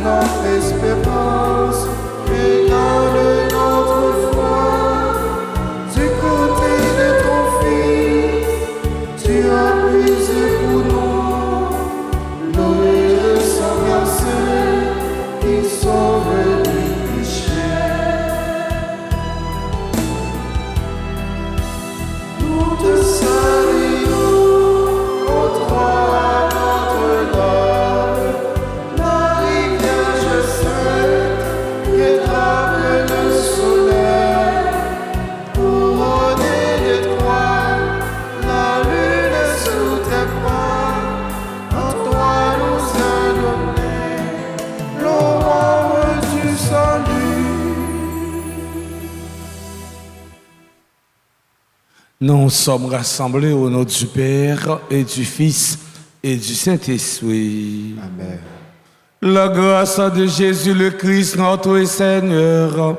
notre espérance et donne notre foi. Du côté de ton Fils, tu as puisé pour nous l'eau et le sang versé qui sauve du péché. Nous te saluons, ô toi, Notre-Dame, Marie Vierge sainte, qui tremble le soleil, couronnée d'étoiles, la lune est sous tes pas, en toi nous a donné l'aurore du salut. Nous sommes rassemblés au nom du Père et du Fils et du Saint-Esprit. Amen. La grâce de Jésus le Christ, notre Seigneur,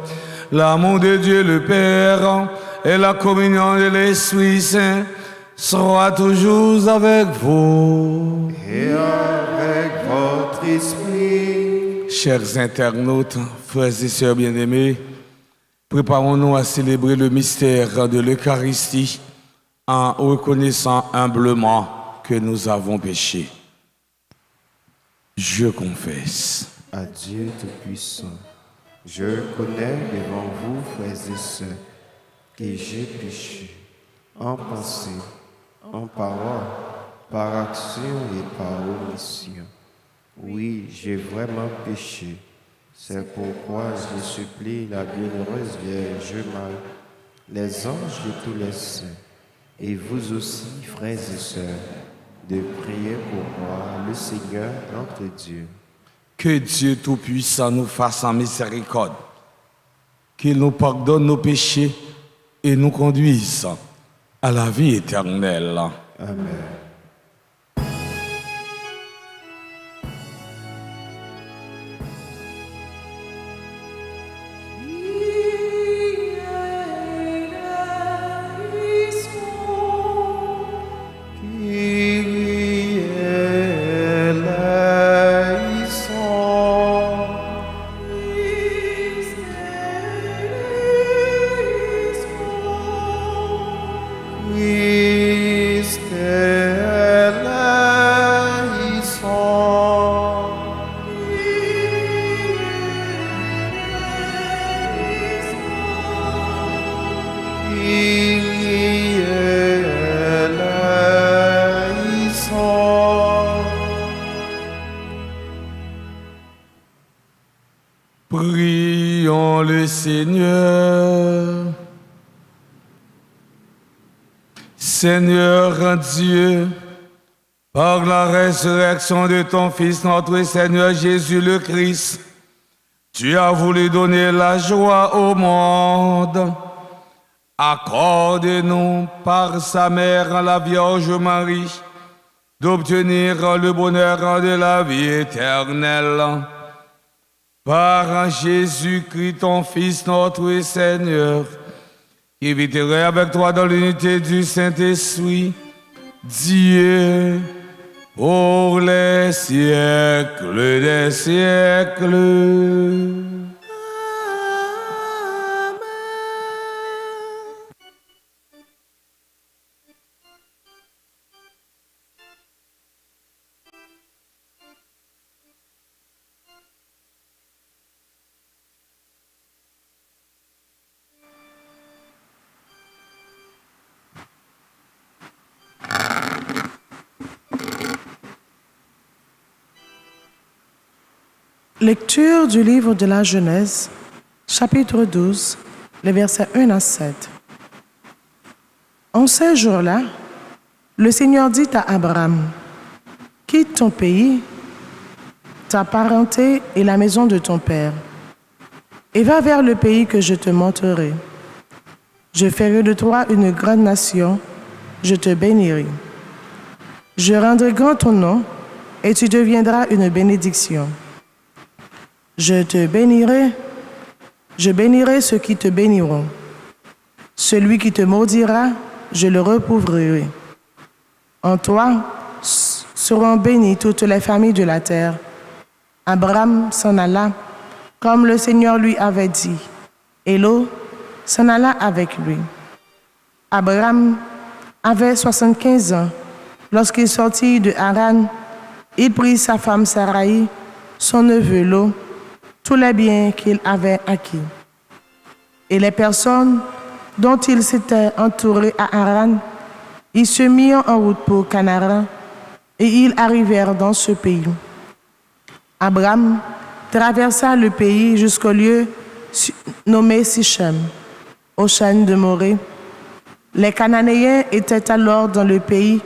l'amour de Dieu le Père et la communion de l'Esprit Saint soient toujours avec vous. Et avec votre esprit, Chers internautes, frères et sœurs bien-aimés, préparons-nous à célébrer le mystère de l'Eucharistie en reconnaissant humblement que nous avons péché. Je confesse. à Dieu Tout-Puissant, je reconnais devant vous, frères et sœurs, que j'ai péché en pensée, en parole, par action et par omission. Oui, j'ai vraiment péché. C'est pourquoi je supplie la bienheureuse Vierge Marie, les anges et tous les saints, et vous aussi, frères et sœurs, de prier pour moi, le Seigneur notre Dieu. Que Dieu Tout-Puissant nous fasse en miséricorde, qu'il nous pardonne nos péchés et nous conduise à la vie éternelle. Amen. Prions le Seigneur. Seigneur Dieu, par la résurrection de ton Fils, notre Seigneur Jésus le Christ, tu as voulu donner la joie au monde. Accorde-nous par sa mère, la Vierge Marie, d'obtenir le bonheur de la vie éternelle. Par Jésus-Christ, ton Fils, notre Seigneur, qui vivrait avec toi dans l'unité du Saint-Esprit, Dieu, pour les siècles des siècles. Lecture du livre de la Genèse, chapitre 12, les versets 1 à 7. En ces jours-là, le Seigneur dit à Abraham, « Quitte ton pays, ta parenté et la maison de ton père, et va vers le pays que je te montrerai. Je ferai de toi une grande nation, je te bénirai. Je rendrai grand ton nom, et tu deviendras une bénédiction. Je te bénirai, je bénirai ceux qui te béniront. Celui qui te maudira, je le recouvrirai. En toi seront bénies toutes les familles de la terre, Abraham s'en alla, comme le Seigneur lui avait dit, et Lot s'en alla avec lui. Abraham avait 75 ans lorsqu'il sortit de Haran. Il prit sa femme Sarai, son neveu Lot, tous les biens qu'il avait acquis. Et les personnes dont il s'était entouré à Haran, ils se mirent en route pour Canaan, et ils arrivèrent dans ce pays. Abraham traversa le pays jusqu'au lieu nommé Sichem, aux chênes de Morée. Les Cananéens étaient alors dans le pays.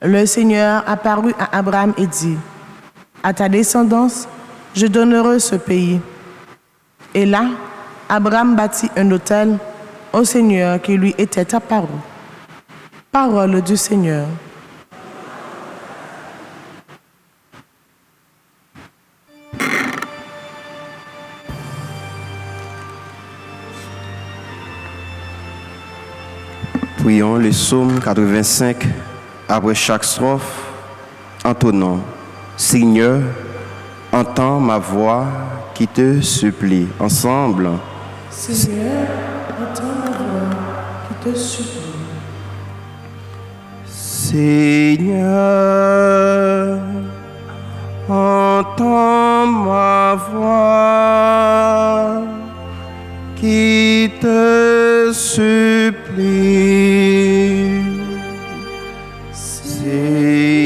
Le Seigneur apparut à Abraham et dit, « À ta descendance, je donnerai ce pays. » Et là, Abraham bâtit un autel au Seigneur qui lui était apparu. Parole du Seigneur. Prions le psaume 85 après chaque strophe, entonnant « Seigneur, entends ma voix qui te supplie ». Ensemble. Seigneur, entends ma voix qui te supplie. Seigneur, entends ma voix qui te supplie.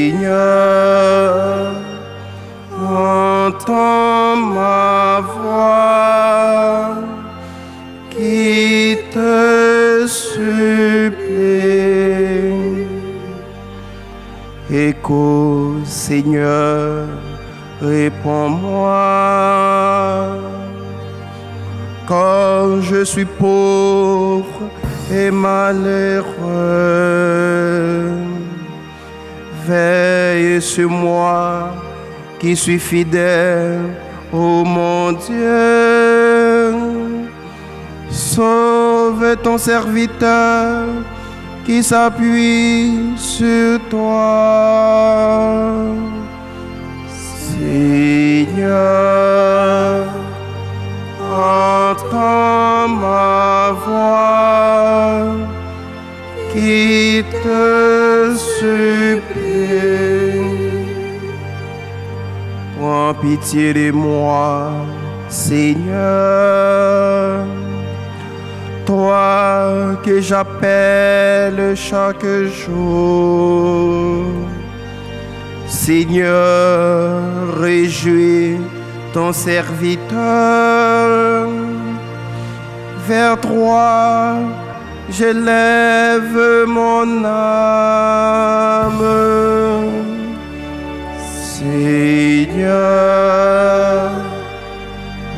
Seigneur, entends ma voix qui te supplie. Écoute, Seigneur, réponds-moi. Quand je suis pauvre et malheureux, veille sur moi qui suis fidèle, ô mon Dieu. Sauve ton serviteur qui s'appuie sur toi. Seigneur, entends ma voix qui te supplie. Prends pitié de moi, Seigneur, toi que j'appelle chaque jour. Seigneur, réjouis ton serviteur. Vers toi, je lève mon âme. Seigneur,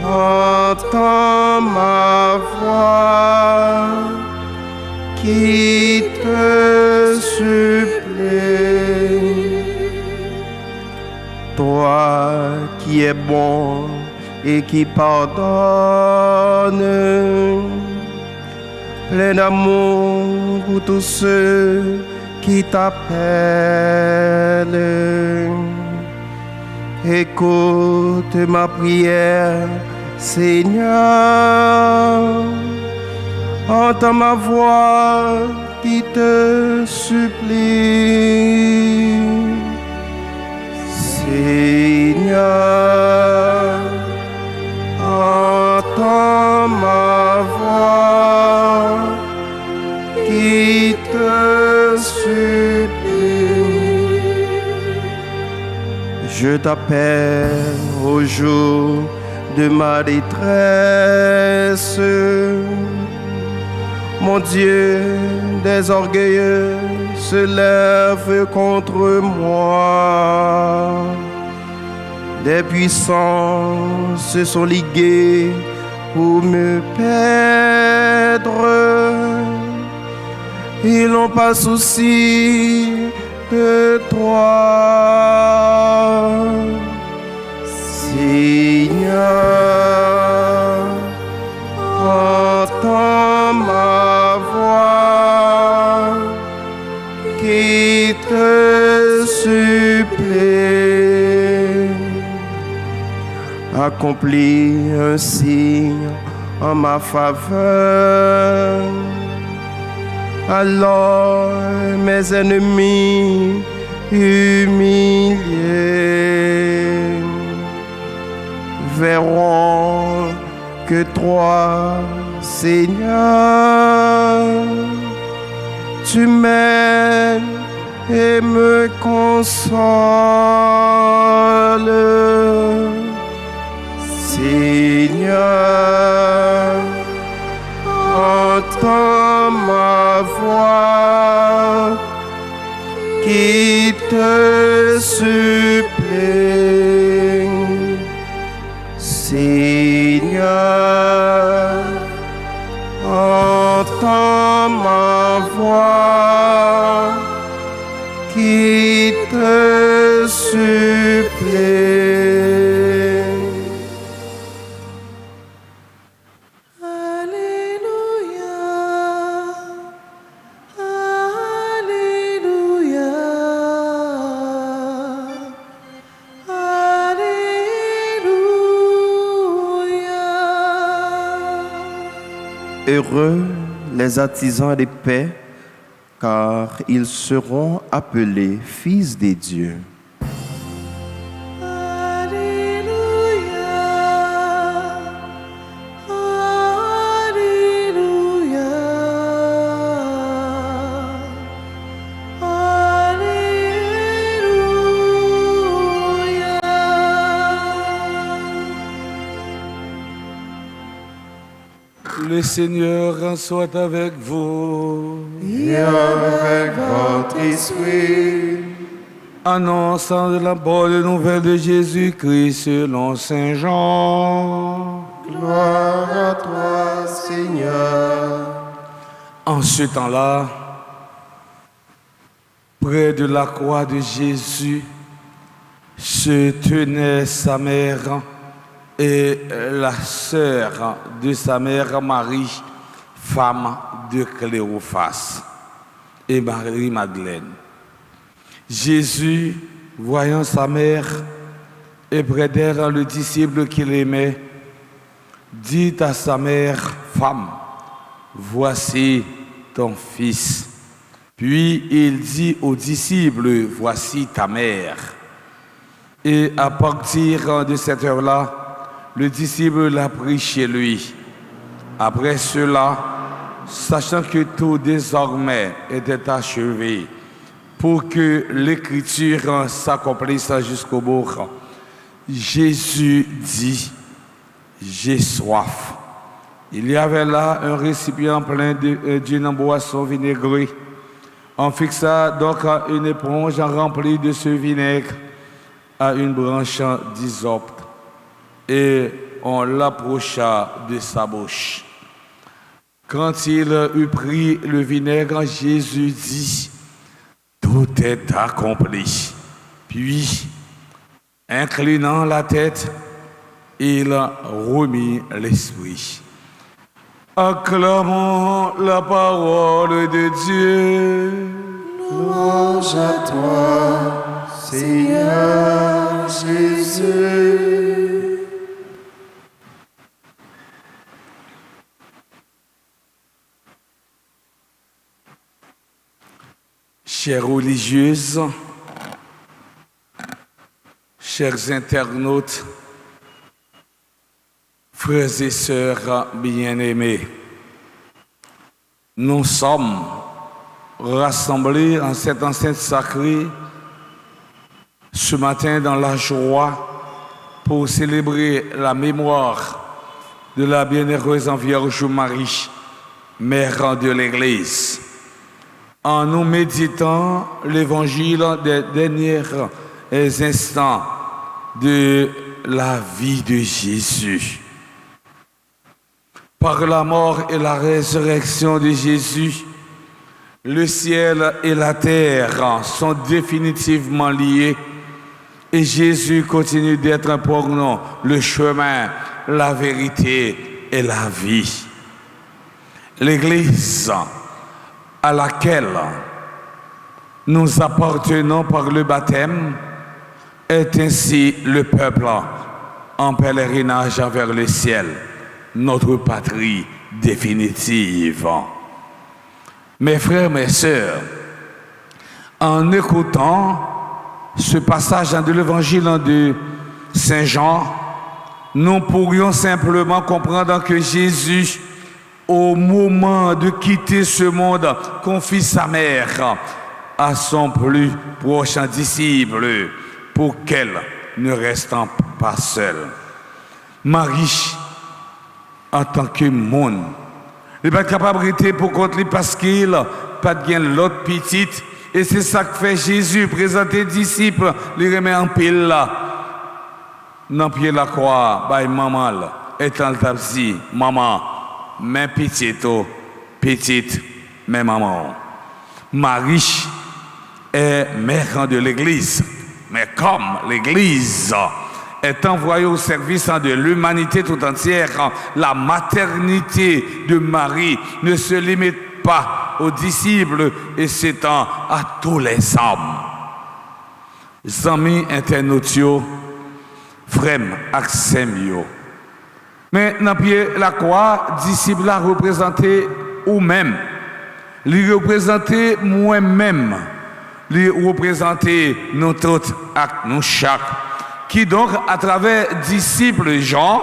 entends ma voix qui te supplie. Toi qui es bon et qui pardonne, plein d'amour pour tous ceux qui t'appellent. Écoute ma prière, Seigneur, entends ma voix qui te supplie. Seigneur, entends ma voix qui te supplie. Je t'appelle au jour de ma détresse. Mon Dieu, des orgueilleux se lèvent contre moi. Des puissants se sont ligués pour me perdre. Ils n'ont pas souci de toi. Seigneur, entends ma voix qui te supplie. accomplis un signe en ma faveur. Alors mes ennemis humiliés verront que toi, Seigneur, tu m'aimes et me consoles. Seigneur, entends ma voix qui te supplie. Seigneur, entends ma voix qui te supplie. Heureux les artisans de paix, car ils seront appelés fils des dieux. Le Seigneur soit avec vous. Et avec votre esprit. Annonçant de la bonne nouvelle de Jésus-Christ selon Saint Jean. Gloire à toi, Seigneur. En ce temps-là, près de la croix de Jésus, se tenait sa mère et la sœur de sa mère Marie, femme de Cléophas, et Marie-Madeleine. Jésus, voyant sa mère et près d'elle le disciple qu'il aimait, dit à sa mère, « Femme, voici ton fils. » Puis il dit aux disciples, « Voici ta mère. » Et à partir de cette heure-là, le disciple l'a pris chez lui. Après cela, sachant que tout désormais était achevé, pour que l'écriture s'accomplisse jusqu'au bout, Jésus dit, « J'ai soif. » Il y avait là un récipient plein d'une boisson vinaigrée. On fixa donc une éponge remplie de ce vinaigre à une branche d'hysope et on l'approcha de sa bouche. Quand il eut pris le vinaigre, Jésus dit, « Tout est accompli. » Puis, inclinant la tête, il remit l'esprit. Acclamons la parole de Dieu. Louange à toi, Seigneur Jésus. Chères religieuses, chers internautes, frères et sœurs bien-aimés, nous sommes rassemblés en cette enceinte sacrée ce matin dans la joie pour célébrer la mémoire de la bienheureuse Vierge Marie, mère de l'Église. En nous méditant l'évangile des derniers instants de la vie de Jésus. Par la mort et la résurrection de Jésus, le ciel et la terre sont définitivement liés et Jésus continue d'être pour nous le chemin, la vérité et la vie. L'Église à laquelle nous appartenons par le baptême est ainsi le peuple en pèlerinage vers le ciel, notre patrie définitive. Mes frères, mes sœurs, en écoutant ce passage de l'évangile de Saint Jean, nous pourrions simplement comprendre que Jésus, au moment de quitter ce monde, confie sa mère à son plus proche disciple pour qu'elle ne reste pas seule. Marie, en tant que monde, il n'est pas capable de rester pour contre lui parce qu'il n'a pas de l'autre petite. Et c'est ça que fait Jésus, présenter disciples, les remet en pile là. Dans pied la croix, bah maman là, étant le tapsi, maman, mais petite, mais maman. Marie est mère de l'Église, mais comme l'Église est envoyée au service de l'humanité tout entière, la maternité de Marie ne se limite pas aux disciples et s'étend à tous les hommes. Amis internautiaux, frères Axemio. Mais dans la croix, disciples là représentés ou même, les représenter moi-même, les représenter nous tous, nous chaque, qui donc à travers disciples Jean,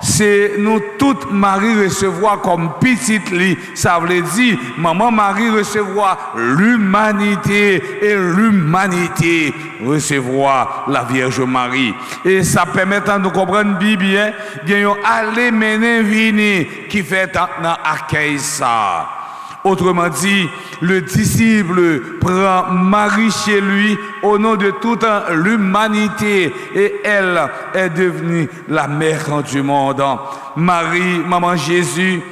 c'est nous toutes Marie recevoir comme petite lit. Ça veut dire, maman Marie recevoir l'humanité et l'humanité recevoir la Vierge Marie. Et ça permet de nous comprendre bien, il y a un aller mener vini qui fait dans accueil ça. Autrement dit, le disciple prend Marie chez lui au nom de toute l'humanité et elle est devenue la mère du monde. Marie, maman Jésus,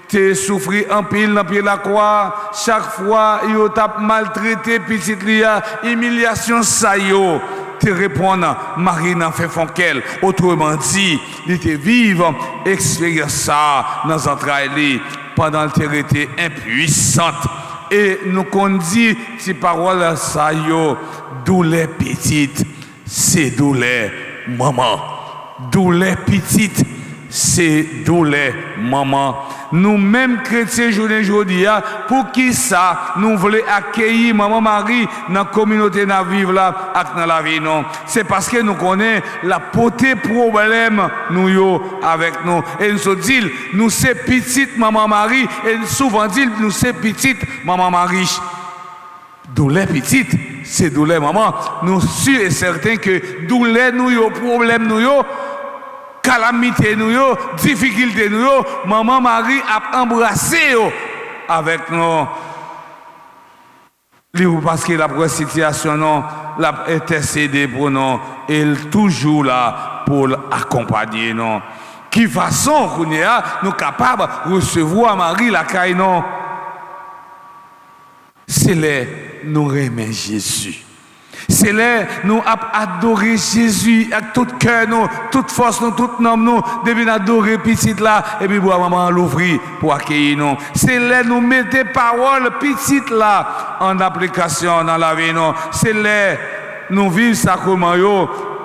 t'es souffri en pile dans la croix. Chaque fois, il t'a maltraité, petite lia, humiliation ça yo. Te répondre, Marie n'en fait fond qu'elle. Autrement dit, il était vivant, expérience ça dans les entrailles pendant qu'elle était impuissante. Et nous qu'on dit, ces paroles ça yo, douleur petite, c'est douleur maman. Douleur petite, c'est douleur maman. Nous-mêmes chrétiens aujourd'hui, pour qui ça nous voulons accueillir maman Marie dans la communauté dans vivre là dans la vie non. C'est parce que nous connaissons la portée problème nous avec nous et nous se dit nous c'est petite maman Marie et souvent dit nous c'est petite maman Marie. Douleur petite, c'est douleur maman. Nous sûrs et certains que douleur nous problème nous calamité nous difficulté nous maman Marie a embrassé avec nous parce que la situation non l'a intercédé pour nous et elle toujours là pour accompagner nous qui façon qu'on est nous capables de recevoir Marie la caille non c'est là nous remet Jésus. C'est là nous adorer Jésus avec tout cœur, nous, toute force, nous, tout nom, nous, depuis adorer petite là, et puis pour maman l'ouvrir pour accueillir nous. C'est là nous mettons paroles petite là en application dans la vie nous. C'est là nous vivons sacrement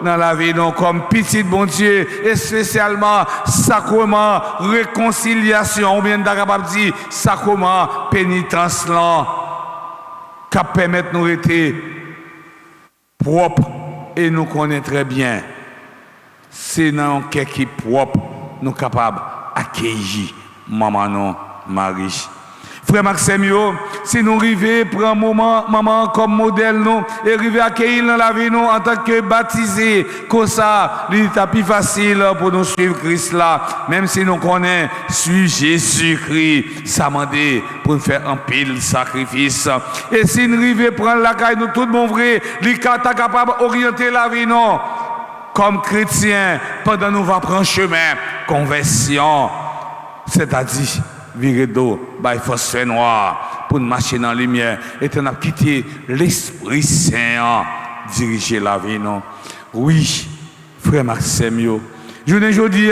dans la vie nous comme petite bon Dieu et spécialement sacrement réconciliation ou bien capable dire sacrement pénitence là qui permet nous rester propre et nous connaissons très bien. C'est dans un cœur qui est propre, nous sommes capables d'accueillir maman non, Marie. Frère Maxime, si nous arrivons prendre maman comme modèle nous et arriver à accueillir dans la vie nous en tant que baptisés, comme ça, il est plus facile pour nous suivre Christ là, même si nous connaissons suivre Jésus-Christ, ça m'a dit pour nous faire un pile sacrifice. Et si nous arrivons prendre la caille nous tout bon vrai, il est capable d'orienter la vie nous comme chrétiens pendant nous va prendre chemin conversion, c'est-à-dire virer d'eau, il faut se faire noir pour marcher dans la lumière et tu as quitté l'Esprit Saint diriger la vie non. Oui, frère Maxime, je ne dis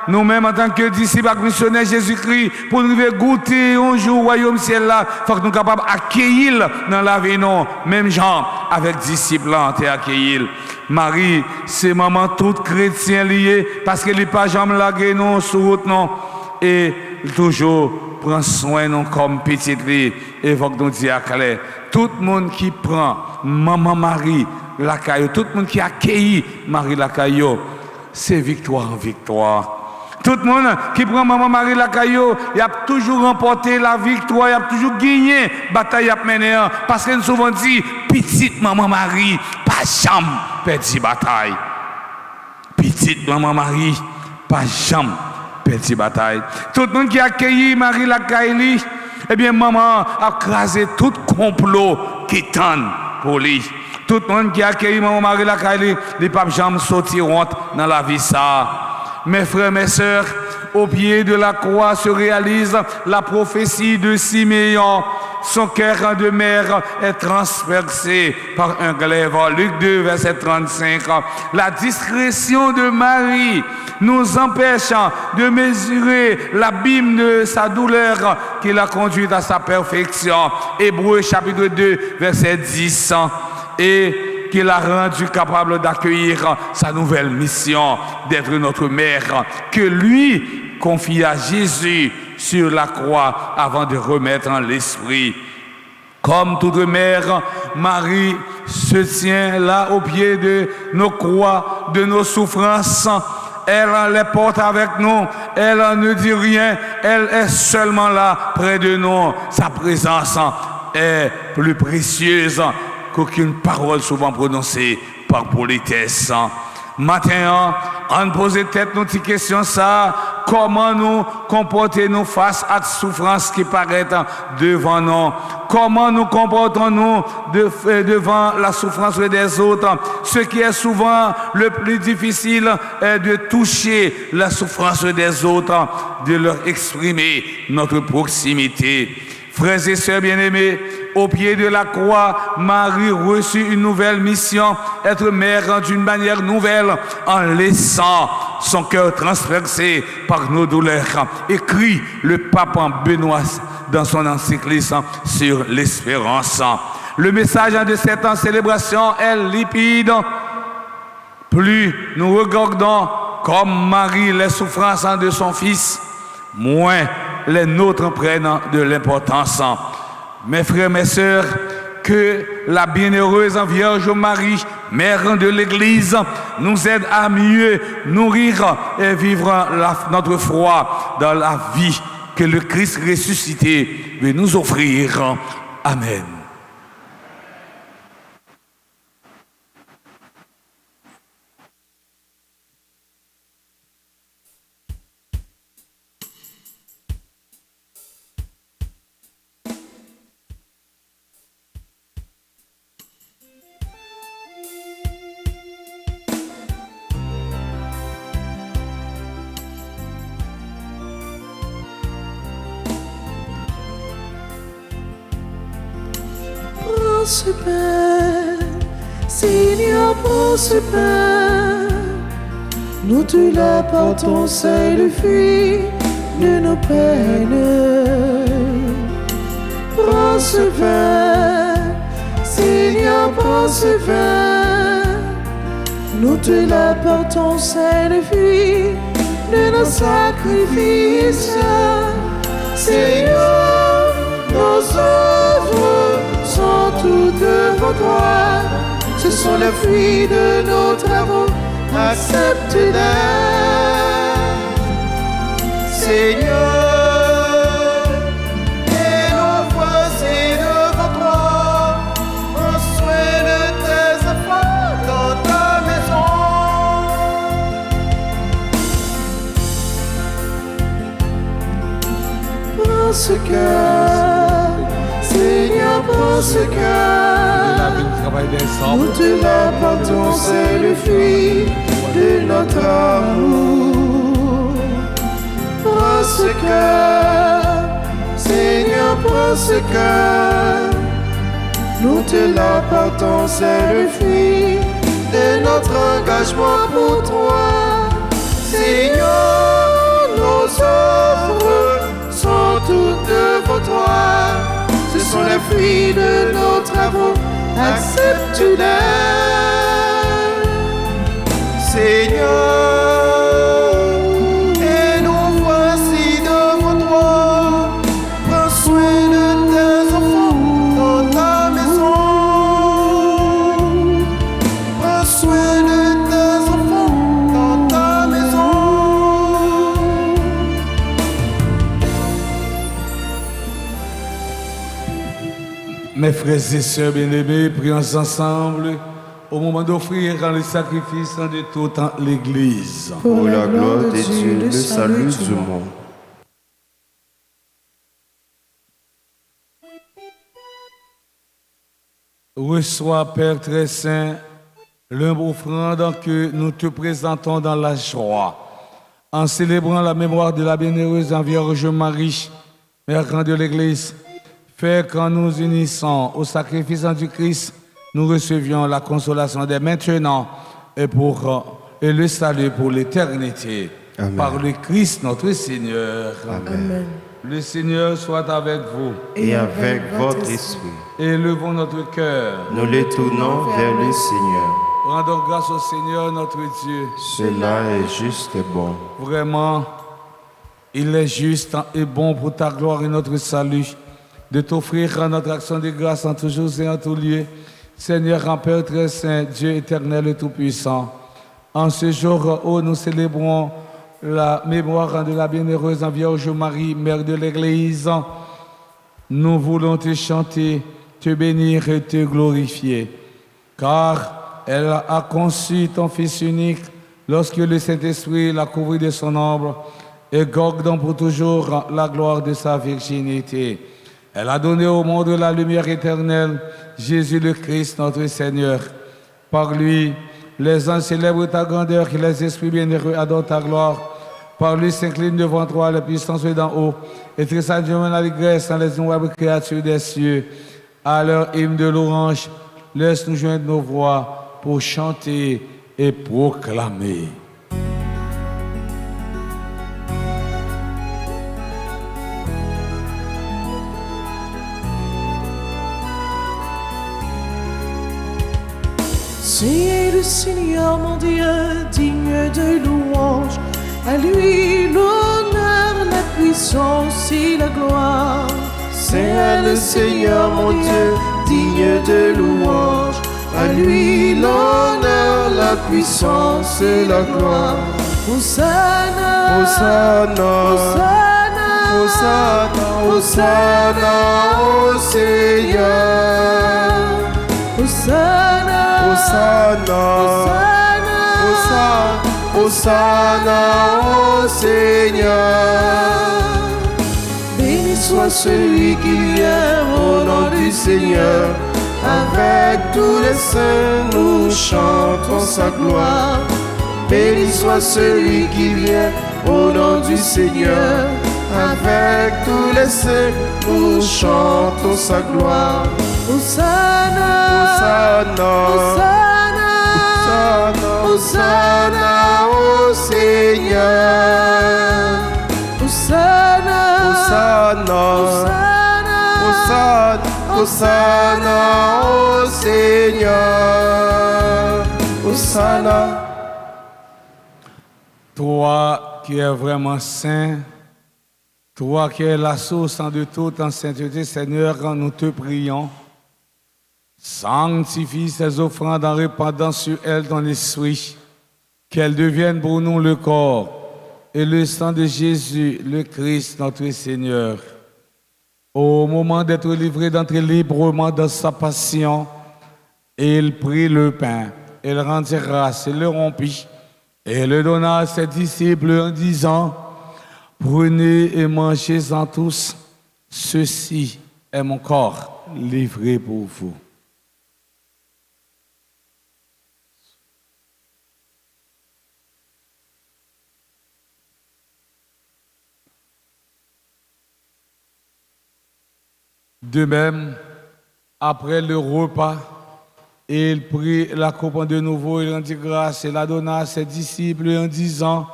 nous-mêmes en tant que disciples et missionnaires Jésus-Christ, pour nous goûter un jour au royaume ciel là, il faut que nous soyons capables d'accueillir dans la vie, non, même gens avec disciples là, on accueillir. Marie, c'est maman toute chrétien liée, parce qu'elle n'est pas jamais laguée non sur route non, et toujours prend soin non comme petite fille, et faut que nous disions à clair, tout le monde qui prend maman Marie la caillou, tout le monde qui accueille Marie la caillou, c'est victoire en victoire. Tout le monde qui prend maman Marie la caillou, il a toujours remporté la victoire, il a toujours gagné bataille à mener, parce qu'elle souvent dit petite maman Marie pas jamais perdu bataille. Petite maman Marie pas jamais perdu bataille. Tout le monde qui accueille Marie la caillou, eh bien maman a crasé tout complot qui tend pour lui. Tout le monde qui accueille maman Marie la caillou, les papes jamais sortir honte dans la vie ça. Mes frères, mes sœurs, au pied de la croix se réalise la prophétie de Siméon. Son cœur de mère est transpercé par un glaive. Luc 2, verset 35. La discrétion de Marie nous empêche de mesurer l'abîme de sa douleur qui l'a conduite à sa perfection. Hébreux chapitre 2, verset 10. Et qui l'a rendu capable d'accueillir sa nouvelle mission, d'être notre mère, que lui confie à Jésus sur la croix avant de remettre en l'esprit. Comme toute mère, Marie se tient là au pied de nos croix, de nos souffrances. Elle les porte avec nous, elle ne dit rien, elle est seulement là près de nous. Sa présence est plus précieuse qu'aucune parole souvent prononcée par politesse. Matin, on pose tête nos petites questions ça, comment nous comportons-nous face à la souffrance qui paraît devant nous? Comment nous comportons-nous devant la souffrance des autres? Ce qui est souvent le plus difficile est de toucher la souffrance des autres, de leur exprimer notre proximité. Frères et sœurs bien-aimés, au pied de la croix, Marie reçut une nouvelle mission, être mère d'une manière nouvelle, en laissant son cœur transpercé par nos douleurs. Écrit le pape Benoît dans son encyclique sur l'espérance. Le message de cette célébration est limpide. Plus nous regardons comme Marie les souffrances de son fils, moins les nôtres prennent de l'importance. Mes frères, mes sœurs, que la bienheureuse Vierge Marie, mère de l'Église, nous aide à mieux nourrir et vivre notre foi dans la vie que le Christ ressuscité veut nous offrir. Amen. Ce pain, Seigneur, prends ce pain. Nous te l'apportons, c'est le fruit de nos peines. Prends ce vin, Seigneur, prends ce vin. Nous te l'apportons, c'est le fruit de nos sacrifices. Seigneur, nos œuvres sont toutes devant toi, ce sont les fruits de nos travaux, accepte-les. Seigneur, et nos voisins devant toi, prends soin de tes enfants dans ta maison. Prends ce cœur, Seigneur, prends ce cœur, nous te l'apportons, c'est le fruit de notre amour. Prends ce cœur, Seigneur, prends ce cœur, nous te l'apportons, c'est le fruit de notre engagement pour toi. Seigneur, fruit de nos travaux, accepte-les. Seigneur, et nous voici devant toi. Prends soin de tes enfants dans ta maison. Prends soin de tes enfants dans ta maison. Mes frères et sœurs bien-aimés, prions ensemble au moment d'offrir le sacrifice de toute l'Église. Pour la gloire de Dieu, le salut du monde. Reçois, Père très saint, l'humble offrande que nous te présentons dans la joie, en célébrant la mémoire de la bienheureuse Vierge Marie, Mère de l'Église. Fais qu'en nous unissant au sacrifice du Christ, nous recevions la consolation dès maintenant et le salut pour l'éternité. Amen. Par le Christ notre Seigneur. Amen. Le Seigneur soit avec vous. Et avec votre esprit, Élevons notre cœur. nous les tournons vers le Seigneur. Rendons grâce au Seigneur notre Dieu. Cela est juste et bon. Vraiment, il est juste et bon pour ta gloire et notre salut de t'offrir notre action de grâce en tout jour et en tout lieu. Seigneur, en Père très saint, Dieu éternel et tout-puissant, en ce jour où nous célébrons la mémoire de la bienheureuse Vierge Marie, Mère de l'Église, nous voulons te chanter, te bénir et te glorifier, car elle a conçu ton Fils unique lorsque le Saint-Esprit l'a couvert de son ombre et garde donc pour toujours la gloire de sa virginité. Elle a donné au monde la lumière éternelle, Jésus le Christ, notre Seigneur. Par lui, les anges célèbrent ta grandeur et les esprits bienheureux adorent ta gloire. Par lui s'inclinent devant toi les puissances d'en haut et tressaillent de l'allégresse dans les innombrables créatures des cieux. À leur hymne de louange, laisse-nous joindre nos voix pour chanter et proclamer. C'est le Seigneur mon Dieu, digne de louange. À lui l'honneur, la puissance et la gloire. C'est le Seigneur mon Dieu, digne de louange. À lui l'honneur, la puissance et la gloire. Hosanna, Hosanna, Hosanna, Hosanna, Hosanna au Seigneur. Hosanna, Hosanna, Hosanna, Hosanna au Seigneur. Béni soit celui qui vient au nom du Seigneur. Avec tous les saints, nous chantons sa gloire. Béni soit celui qui vient au nom du Seigneur. Avec tous les saints, nous chantons sa gloire. Hosanna, Hosanna, Hosanna, Hosanna au Seigneur. Hosanna, Hosanna, Hosanna, Hosanna au Seigneur. Hosanna. Toi qui es vraiment saint, toi qui es la source de toute en sainteté, Seigneur, nous te prions. Sanctifie ces offrandes en répandant sur elles ton esprit, qu'elles deviennent pour nous le corps et le sang de Jésus, le Christ, notre Seigneur. Au moment d'être livré d'entrer librement dans sa passion, il prit le pain, il rendit grâce, il le rompit et le donna à ses disciples en disant: prenez et mangez-en tous, ceci est mon corps livré pour vous. De même, après le repas, il prit la coupe de nouveau, il rendit grâce et la donna à ses disciples en disant: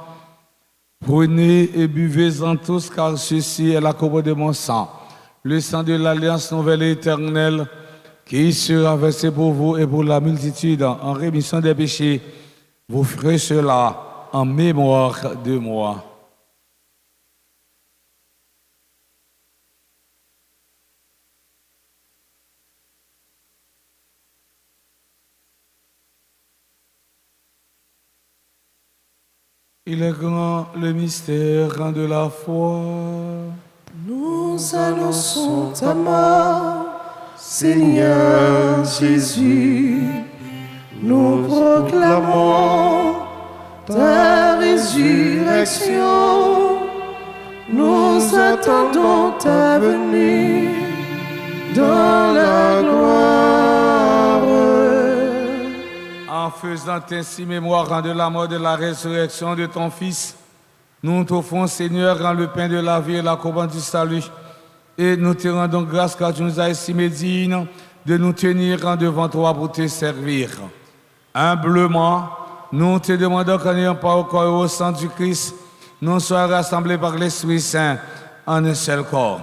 prenez et buvez-en tous, car ceci est la coupe de mon sang, le sang de l'alliance nouvelle et éternelle, qui sera versé pour vous et pour la multitude en rémission des péchés. Vous ferez cela en mémoire de moi. Il est grand le mystère de la foi. Nous annonçons ta mort, Seigneur Jésus. Nous proclamons ta résurrection. Nous attendons ta venue dans la gloire. En faisant ainsi mémoire de la mort et de la résurrection de ton Fils, nous t'offrons, Seigneur, le pain de la vie et la couronne du salut. Et nous te rendons grâce car tu nous as estimés dignes de nous tenir devant toi pour te servir. Humblement, nous te demandons qu'en ayant pas au corps et au sang du Christ, nous soyons rassemblés par l'Esprit Saint en un seul corps.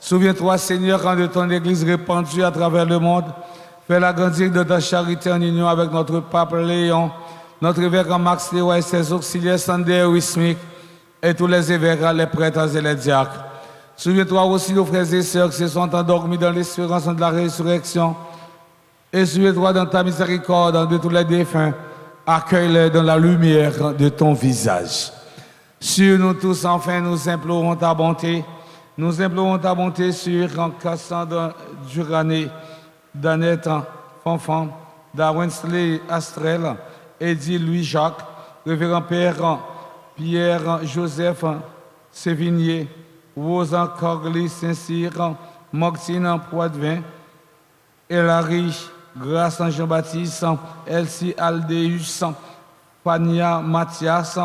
Souviens-toi, Seigneur, quand de ton Église répandue à travers le monde, fais l'agrandir de ta charité en union avec notre pape Léon, notre évêque Max Léo et ses auxiliaires Sander Wismik, et tous les évêques, les prêtres et les diacres. Souviens-toi aussi nos frères et sœurs qui se sont endormis dans l'espérance de la résurrection. Et souviens-toi dans ta miséricorde de tous les défunts. Accueille-les dans la lumière de ton visage. Sur nous tous, enfin, nous implorons ta bonté. Nous implorons ta bonté sur Cassandre Durané, Danette Fanfan, Darwensley Astrel, Eddie Louis-Jacques, Révérend Père Pierre Joseph Sévigné, Rosa Corgli Saint-Cyr, Martine Poitvin, Elary Grâce Jean-Baptiste, Elsie Aldéus, Fania Mathias,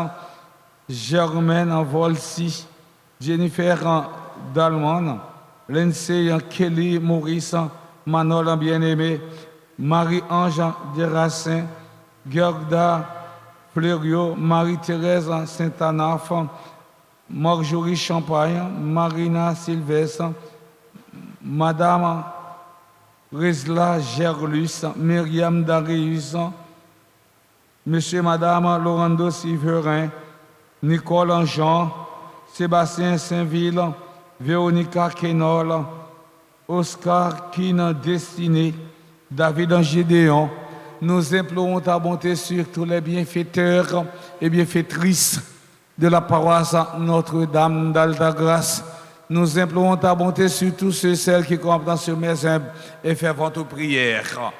Germaine Volsi, Jennifer Dalman, Lindsay Kelly Maurice, Manol Bien-Aimé, Marie-Ange Derassin, Gerda Fleurio, Marie-Thérèse Saint-Anaf, Marjorie Champagne, Marina Sylvestre, Madame Rizla Gerlus, Myriam Darius, Monsieur et Madame Laurando Siverin, Nicole Jean, Sébastien Saint-Ville, Véronica Kenol, Oscar Kina Destiné, David Gédéon. Nous implorons ta bonté sur tous les bienfaiteurs et bienfaitrices de la paroisse Notre-Dame d'Alta-Grâce. Nous implorons ta bonté sur tous ceux et celles qui comptent dans ce mes humbles et ferventes prières.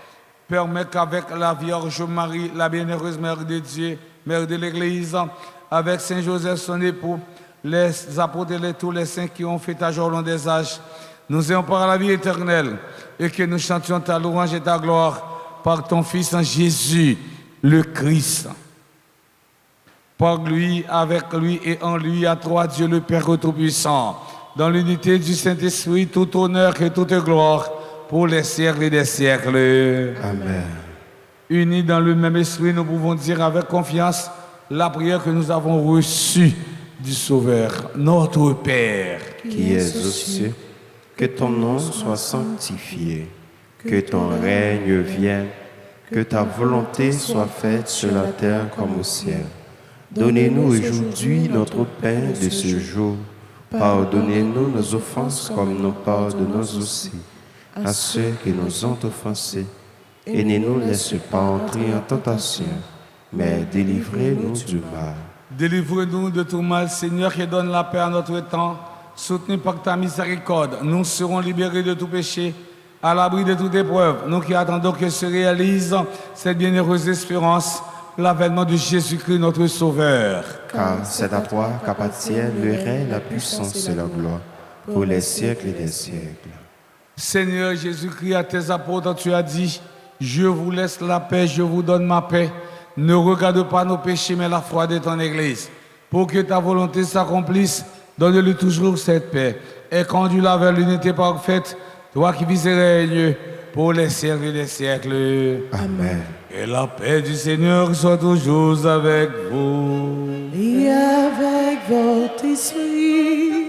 Permets qu'avec la Vierge Marie, la bienheureuse Mère de Dieu, Mère de l'Église, avec Saint Joseph son époux, les apôtres et tous les saints qui ont fait ta joie au long des âges, nous ayons par la vie éternelle et que nous chantions ta louange et ta gloire par ton Fils en Jésus, le Christ. Par lui, avec lui et en lui, à toi, Dieu le Père Tout-Puissant, dans l'unité du Saint-Esprit, tout honneur et toute gloire pour les siècles et des siècles. Amen. Unis dans le même esprit, nous pouvons dire avec confiance la prière que nous avons reçue du Sauveur, notre Père. Qui es aux cieux, que ton nom soit sanctifié, que ton règne vienne, que ta volonté soit faite sur la terre comme au ciel. Donnez-nous aujourd'hui notre pain de ce jour. Pardonnez-nous nos offenses comme nous pardonnons aussi à ceux qui nous ont offensés. Et ne nous laisse pas entrer en tentation, mais délivrez-nous du mal. Délivre-nous de tout mal, Seigneur, et donne la paix à notre temps. Soutenu par ta miséricorde, nous serons libérés de tout péché, à l'abri de toute épreuve. Nous qui attendons que se réalise cette bienheureuse espérance, l'avènement de Jésus-Christ, notre Sauveur. Car c'est à toi qu'appartiennent le règne, la puissance et la gloire, pour les siècles et des siècles. Seigneur Jésus-Christ, à tes apôtres, tu as dit, je vous laisse la paix, je vous donne ma paix. Ne regarde pas nos péchés, mais la foi de ton Église. Pour que ta volonté s'accomplisse, donne-lui toujours cette paix. Et conduis-la vers l'unité parfaite, toi qui vis et règnes pour les siècles et des siècles. Amen. Et la paix du Seigneur soit toujours avec vous. Et avec votre esprit.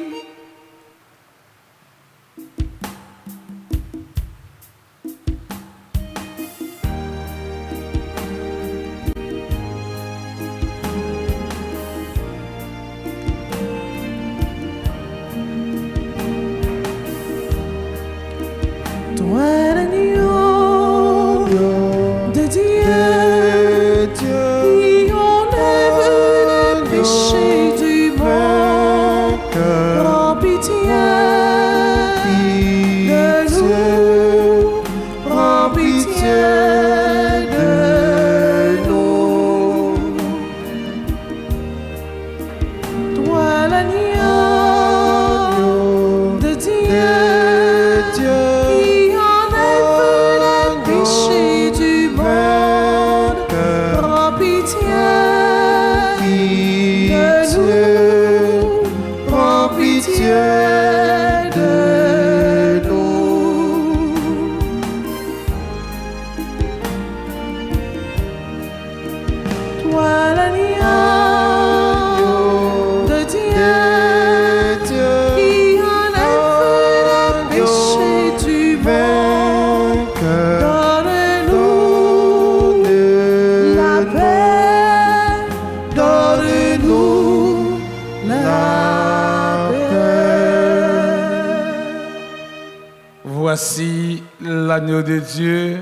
Voici l'agneau de Dieu,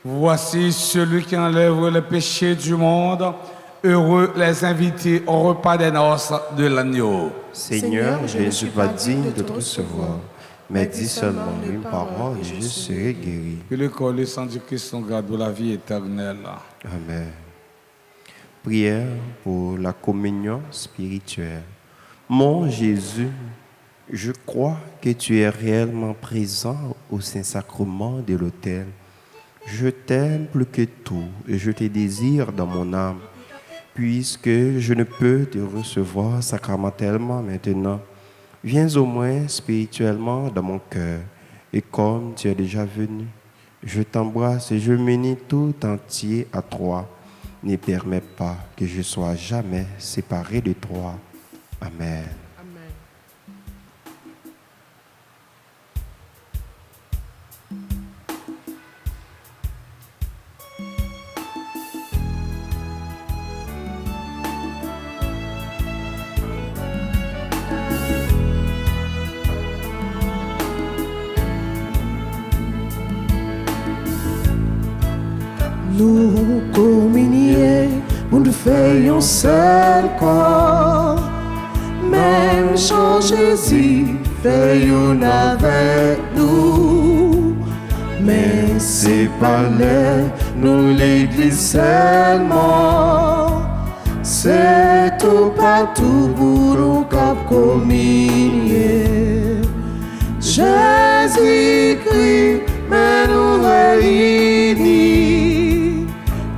voici celui qui enlève les péchés du monde. Heureux les invités au repas des noces de l'agneau. Seigneur, je ne suis pas digne de te recevoir, mais dis seulement une parole et je serai guéri. Que le corps et le sang du Christ nous garde pour la vie éternelle. Amen. Prière pour la communion spirituelle. Mon Jésus, je crois que tu es réellement présent au Saint-Sacrement de l'autel. Je t'aime plus que tout et je te désire dans mon âme. Puisque je ne peux te recevoir sacramentellement maintenant, viens au moins spirituellement dans mon cœur. Et comme tu es déjà venu, je t'embrasse et je m'unis tout entier à toi. Ne permets pas que je sois jamais séparé de toi. Amen. Nous communier, nous nous faisons seul corps. Même Jean Jésus fait une avec nous. Mais c'est pas nous l'église seulement. C'est tout partout pour nous cap communier. Jésus-Christ, mais nous réunis.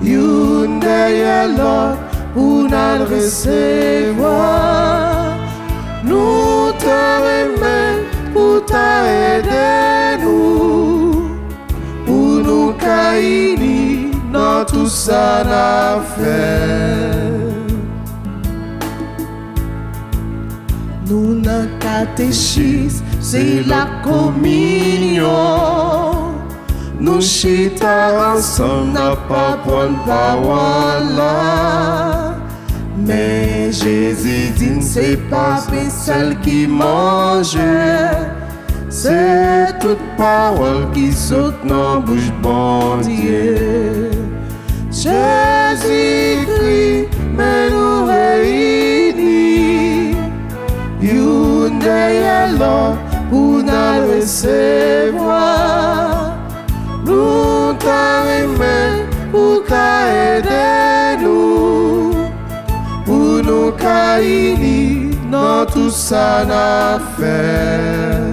Une derrière l'autre pour nous recevoir. Nous te remercions pour t'aider nous. Pour nous caïni dans tout ça n'a fait. Nous n'a catéchisme, c'est la communion. Nous chita ensemble, n'a pas prendre parole là. Mais Jésus dit, c'est pas seul qui mange. C'est toute parole qui saute dans bouche bon Dieu. Jésus-Christ, mais nous réunis. Une derrière l'autre pour nous recevoir. Nous t'aimons pour aider nous. Pour nous caïni dans tout ça n'a fait.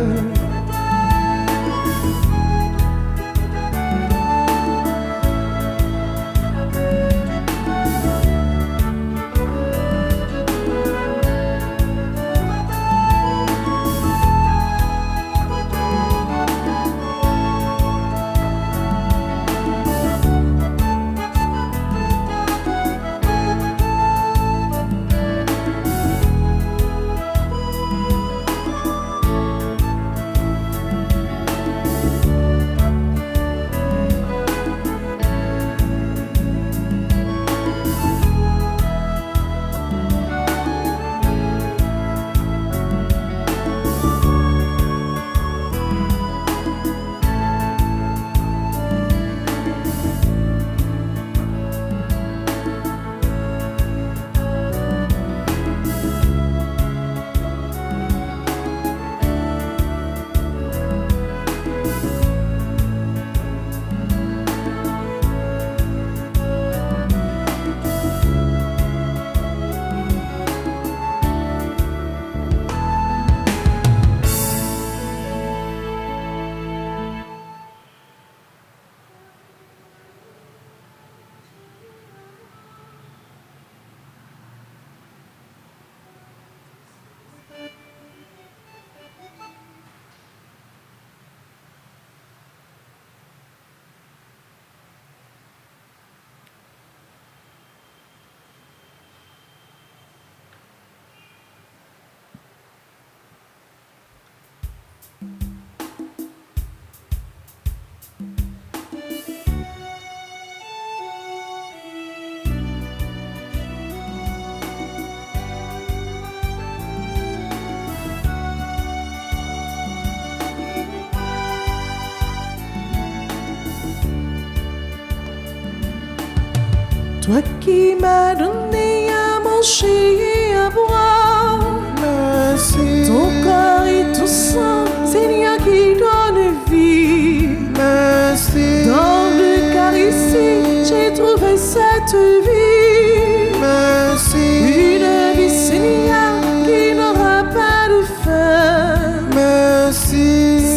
Toi qui m'as donné à manger et à boire, merci. ton corps et ton sang, Seigneur qui donne vie. Merci. Dans le Eucharistie, j'ai trouvé cette vie. Merci. Une vie, Seigneur, qui n'aura pas de fin. Merci.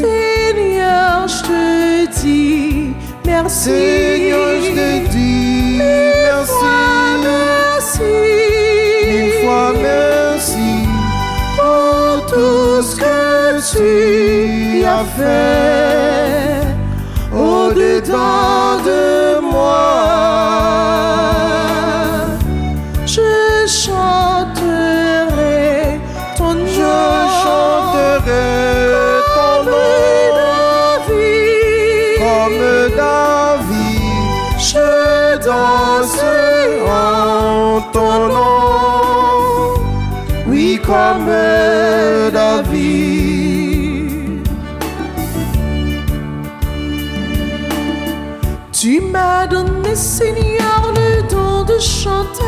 Seigneur, je te dis merci. Seigneur, je te dis merci. Mille fois merci Pour tout ce que tu as fait au-dedans de moi. Je chanterai ton nom. Je chanterai ton nom comme David. Je danserai en ton nom, oui, comme David. Tu m'as donné, Seigneur, le don de chanter.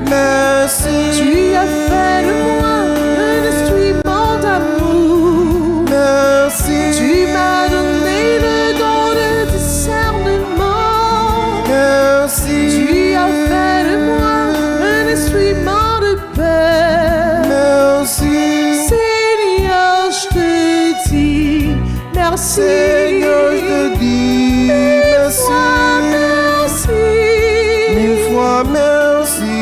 Merci. Tu as fait de moi un instrument d'amour. Merci. Tu m'as donné le don de discernement. Merci. Tu as fait de moi un instrument de paix. Merci. Seigneur, je te dis merci. Seigneur, je te dis merci. Mille fois merci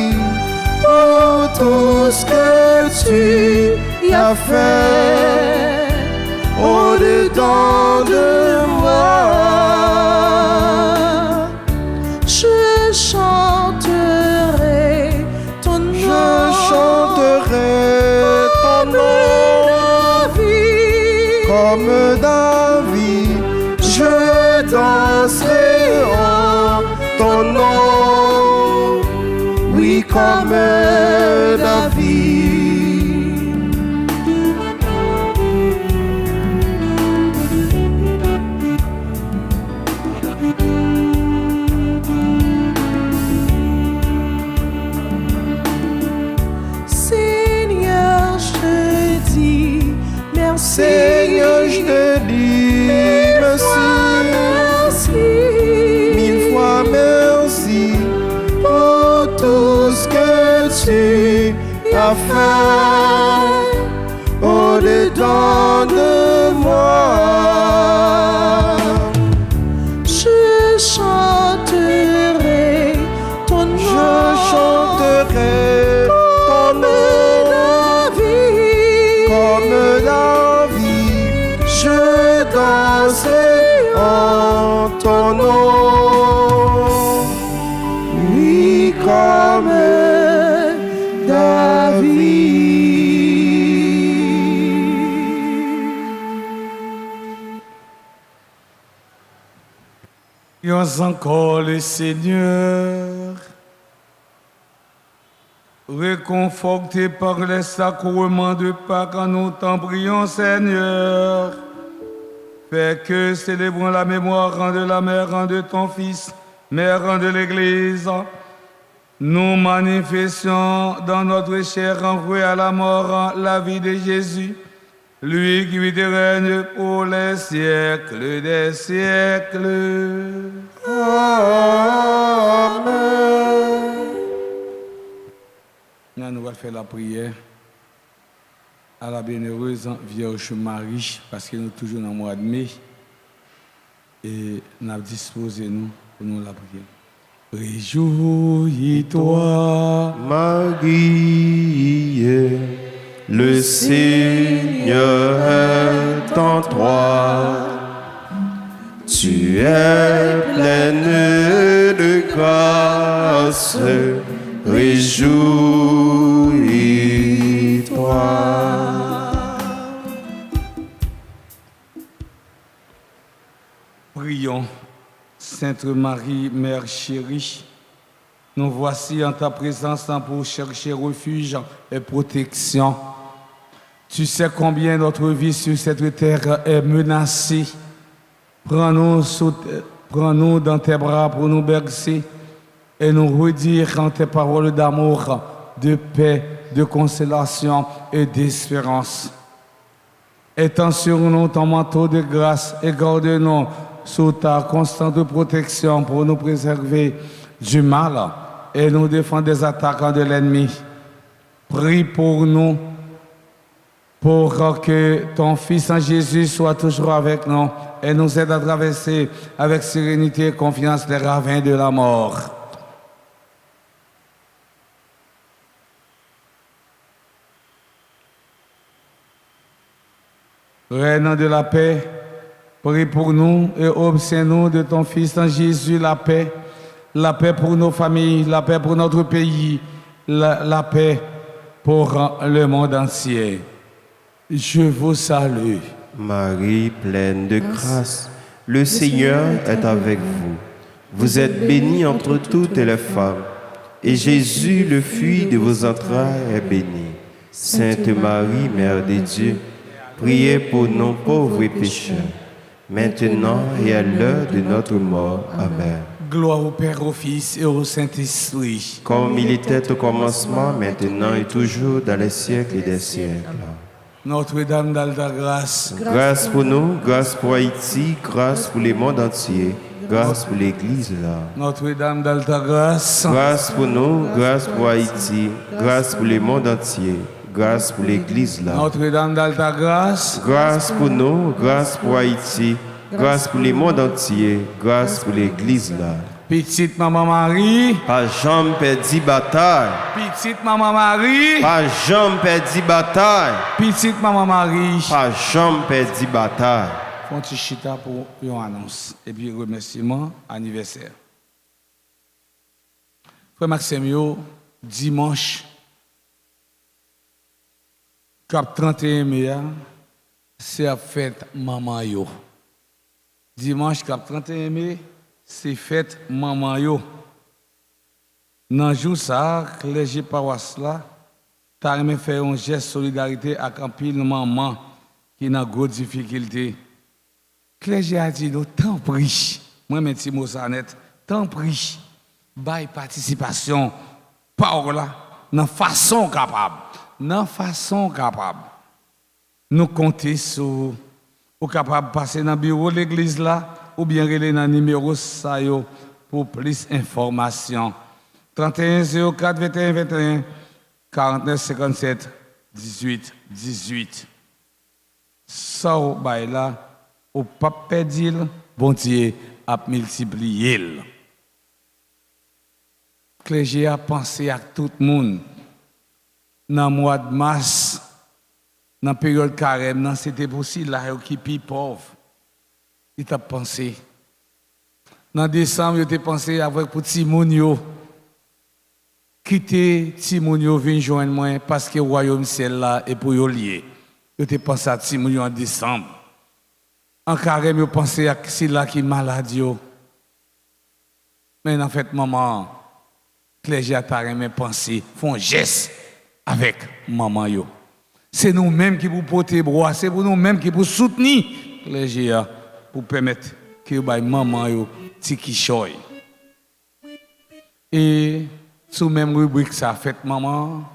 pour tout ce que tu as fait au-dedans de moi. Je chanterai ton nom. Je chanterai ton nom comme David. Je danserai en ton nom, oui, comme David. Seigneur, je te dis merci. Seigneur, je te dis merci. Mille fois merci pour tout ce que tu as fait au-dedans de moi. Je chanterai ton nom. Je chanterai ton nom comme David. Je danserai en ton nom, oui, comme David. Prions encore le Seigneur. Réconforté par les sacrements de Pâques, en nous t'en prions, Seigneur. Fais que, célébrons la mémoire de la mère de ton Fils, mère de l'Église, nous manifestions dans notre chair envouée à la mort la vie de Jésus, lui qui vit et règne pour les siècles des siècles. Amen. Nous allons faire la prière à la bienheureuse Vierge Marie, parce que nous sommes toujours dans le mois de mai. Et nous avons disposé nous pour nous la prière. Réjouis-toi, Marie, le Seigneur est en toi. Tu es pleine de grâce, réjouis-toi. Prions, Sainte Marie, Mère chérie, nous voici en ta présence pour chercher refuge et protection. Tu sais combien notre vie sur cette terre est menacée. Prends-nous dans tes bras pour nous bercer et nous redire en tes paroles d'amour, de paix, de consolation et d'espérance. Étends sur nous ton manteau de grâce et garde-nous sous ta constante protection pour nous préserver du mal et nous défendre des attaques de l'ennemi. Prie pour nous, pour que ton Fils en Jésus soit toujours avec nous et nous aide à traverser avec sérénité et confiance les ravins de la mort. Reine de la paix, prie pour nous et obtiens-nous de ton Fils en Jésus la paix pour nos familles, la paix pour notre pays, la paix pour le monde entier. Je vous salue. Marie, pleine de grâce, le Seigneur est avec vous. Vous êtes bénie entre toutes les femmes, et Jésus, le fruit de vos entrailles, est béni. Sainte Marie, Mère de Dieu, priez pour nos pauvres et pécheurs, maintenant et à l'heure de notre mort. Amen. Gloire au Père, au Fils et au Saint-Esprit. Comme il était au commencement, maintenant et toujours, dans les siècles des siècles. Notre-Dame d'Alta Grâce, Grâce pour nous, grâce pour Haïti, grâce pour le monde entier, grâce pour l'Église là. Notre-Dame d'Alta Grâce, Grâce pour nous, grâce pour Haïti, grâce pour le monde entier, grâce pour l'Église là. Notre-Dame d'Alta Grâce, Grâce pour nous, grâce pour Haïti, grâce pour le monde entier, grâce pour l'Église là. Petite Maman Marie, Pas jamais perdu bataille, Petite Maman Marie, pas jamais perdu bataille, Petite Maman Marie. pas jamais perdu bataille. Font un chita pour une annonce et puis remerciement anniversaire. Frère Maxime, dimanche, cap 31 mai, c'est la fête Maman Yo. Dimanche, cap 31 mai, c'est fête Maman Yo. Dans le jour ça, clergé paroisse là, t'as aimé faire un geste de solidarité avec un pile maman qui n'a pas de difficulté. Clergé a dit, tant pris, moi, mes petits mots ça net, tant pris, bail participation, parole là, dans façon capable. Nous comptons sur ou capable de passer dans le bureau de l'église là, ou bien aller dans le numéro ça pour plus d'informations. 31 04 21 21 49 57 18 18. Ça au bail là, au pas perdre, bon Dieu a multiplié. Clergé a pensé à tout le monde. Dans le mois de mars, dans la période carême, c'était possible là qui est pauvre. Il t'a pensé. Dans décembre, il t'a pensé avec pour Timounio. Quitter Timounio, venir joindre moi parce que le royaume ciel là est pour y lier. Il t'a pensé à Timounio en décembre. En carême, il pensé à c'est là qui est malade. Mais en fait, maman, clergé a carrément pensé, font un geste avec maman yo. C'est nous-mêmes qui vous porter bras, c'est pour nous-mêmes qui vous soutenir clergé pour permettre que maman yo tiki choy. Et sous même rubrique ça fait maman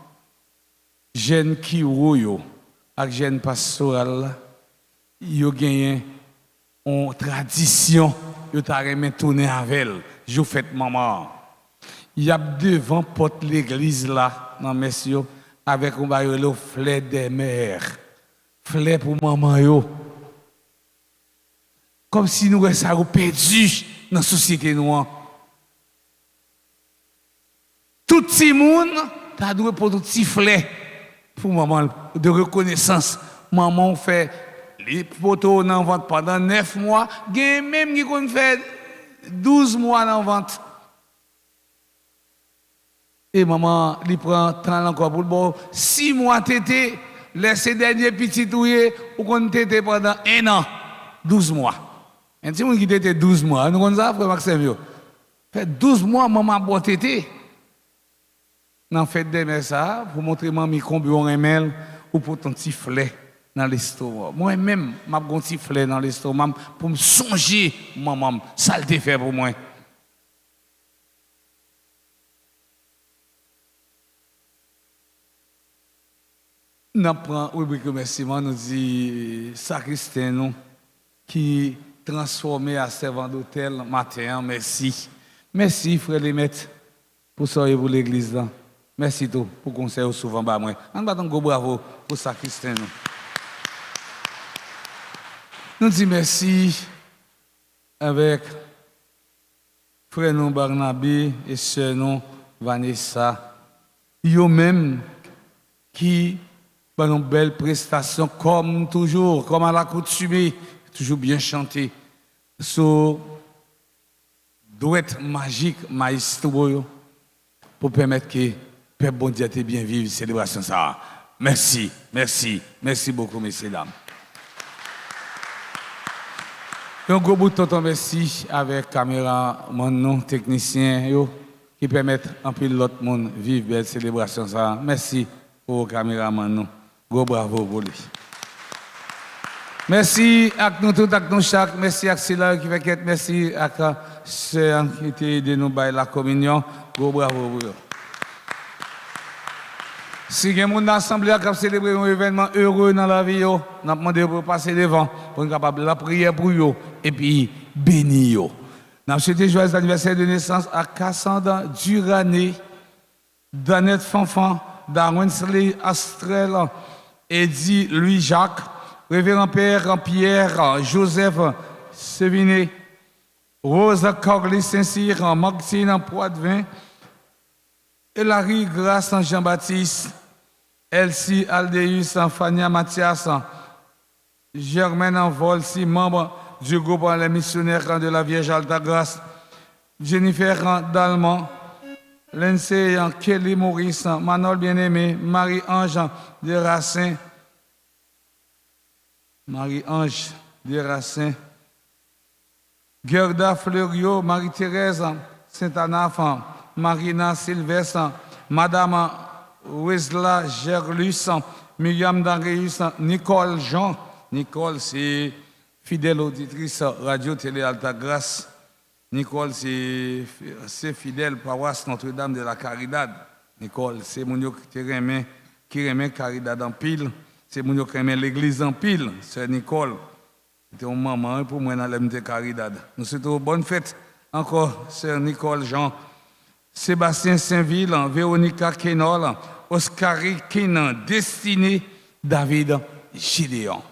jeune qui yo avec jeune pastoral yo gagné en tradition yo t'a remet tourner avec elle je fête maman il y a devant porte l'église là dans messieurs avec un bail le fleur des mères fleur pour maman yo comme si nous restons perdus dans la société noire. Tout le monde a dû pour tout petit fleur pour maman de reconnaissance. Maman fait les photos dans vente pendant 9 mois, il y a même qui fait 12 mois dans vente. Et maman, il prend temps encore pour le bon 6 mois tété, laissez dernier petit touyer ou qu'on tété pendant 1 an, 12 mois. Un petit monde qui était 12 mois, nous connaissons ça, frère Maxime. Fait 12 mois, maman a beau tété. Dans fête de mères ça, pour montrer maman combien on aime ou pour ton petit fleur dans l'estomac. Moi-même, m'a un petit fleur dans l'estomac pour me songer maman, ça le fait pour moi. Nous apprenons rubrique remerciement, nous dit sacristain nous qui transformé à servant d'hôtel matin. Merci. Merci, frère les maîtres, pour ça et pour l'église là. Merci tout pour conseil souvent bah moi. On va donc bravo pour sacristain nous. Nous disons merci avec frère nous Barnabé et sœur nous Vanessa. Yo même qui font une belle prestation comme toujours, comme à l'accoutumée, toujours bien chanté. So, doit être magique, maestro, pour permettre que Père bon Dieu te bien vivre célébration ça. Merci, merci, merci beaucoup, messieurs, dames. Un gros bout de temps, merci avec caméra, mon technicien, qui permettent un peu l'autre monde vivre belle célébration ça. Merci pour caméraman nous. Gros bravo pour lui. Merci à nous tous, à nous chaque. Merci à Sila qui fait qu'être. Merci à ceux qui étaient aidés nous par la communion. Gros bravo pour eux. Si vous avez assemblée qui a célébré un événement heureux dans la vie, nous avons demandé pour passer devant, pour être capable de la prière pour eux et puis bénir. Nous avons souhaité joyeux anniversaire de naissance à Cassandra Durané, Danette Fanfan, Darwinsley Astrel, Eddie Louis-Jacques, Révérend Père Pierre Joseph Séviné, Rose Corley Saint-Cyr, Maxine Poitvin, Hilary Grace Jean-Baptiste, Elsie Aldeus Fania Mathias, Germaine Volsi, membre du groupe Les Missionnaires de la Vierge Alta Grâce, Jennifer Dalman, Lindsay Kelly Maurice, Manol Bien-Aimé, Marie-Ange Desracins, Marie-Ange Desracins, Gerda Fleurio, Marie-Thérèse Saint-Anaf, Marina Sylvestre, Madame Wesla Gerlus, Myriam Dangreus, Nicole Jean. Nicole, c'est fidèle auditrice Radio-Télé Alta Grâce. Nicole, c'est fidèle paroisse Notre-Dame de la Caridad. Nicole, c'est mon qui remet Caridad en pile. C'est mon qui remet l'église en pile. C'est Nicole. C'était une maman pour moi dans l'MT Caridad. Nous souhaitons bonne fête encore, sœur Nicole Jean. Sébastien Saint-Ville, Véronica Kenol, Oscari Kenan, Destiné, David Gideon.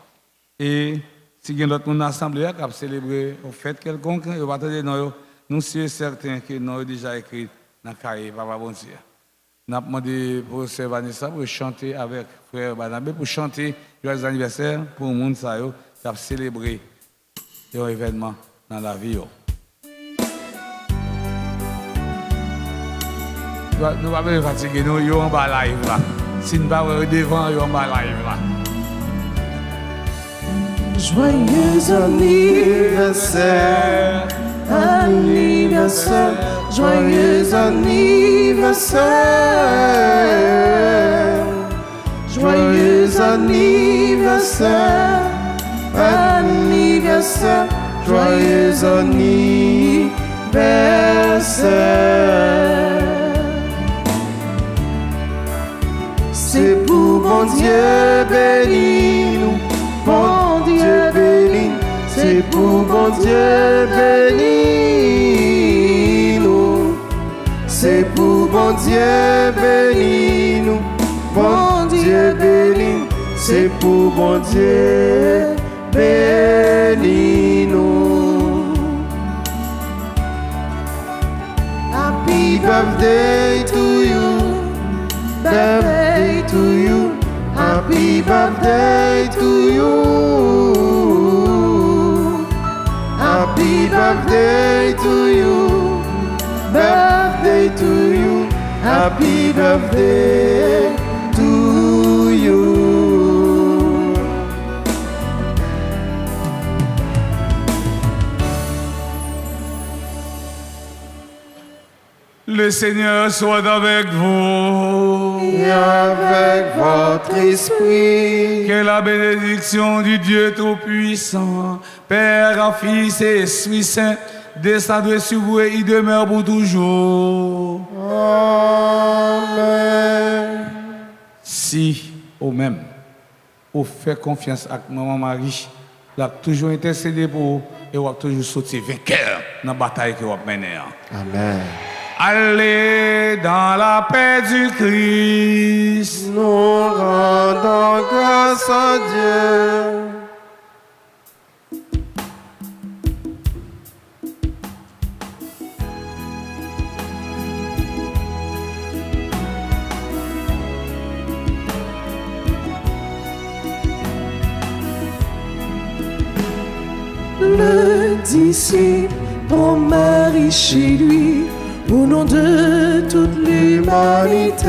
Et si vous avez d'autres assemblée qui a célébré une fête quelconque, vous va attendre nous sommes certains que nous avons déjà écrit dans le cahier, Papa Bon Dieu. Nous avons demandé pour Sœur Vanessa pour chanter avec Frère Barnabé, pour chanter joyeux anniversaire pour le monde qui a célébré un événement dans la vie. Nous ne sommes pas fatigués, nous sommes en bas live là. Si nous ne sommes pas devant, nous sommes en bas live là. Joyeux anniversaire, anniversaire, joyeux anniversaire, joyeux anniversaire, anniversaire, joyeux anniversaire. C'est pour bon Dieu béni nous, bon Dieu béni, c'est pour bon Dieu béni nous, c'est pour bon Dieu béni nous, bon Dieu béni, c'est pour bon Dieu béni nous. Happy birthday to you, birthday to you, happy birthday to you, happy birthday to you, birthday to you, happy birthday to you. Le Seigneur soit avec vous. Et avec votre esprit. Que la bénédiction du Dieu Tout-Puissant, Père, Fils et Esprit Saint, descende sur vous et y demeure pour toujours. Amen. Si au même, au fait confiance à maman Marie, l'a toujours intercédé pour vous et vous toujours sorti vainqueur dans la bataille que vous menez. Amen. Allez dans la paix du Christ. Nous rendons grâce à Dieu. Le disciple prend Marie chez lui au nom de toute l'humanité.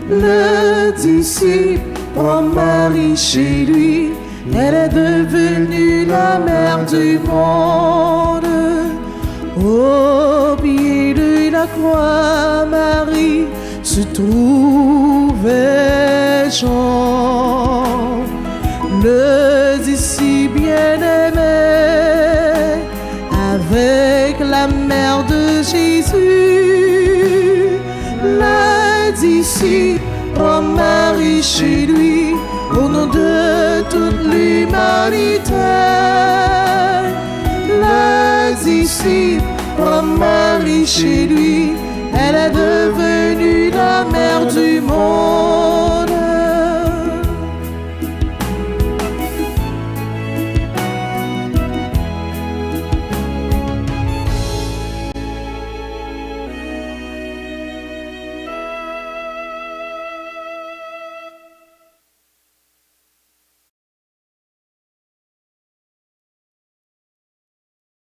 Le disciple prend Marie chez lui, elle est devenue la mère du monde. Au pied de la croix, Marie se trouvait Jean. Le disciple bien-aimé avec la mère de Jésus. Le disciple prend Marie chez lui au nom de toute l'humanité. Le disciple prend Marie chez lui, elle est devenue la mère du monde.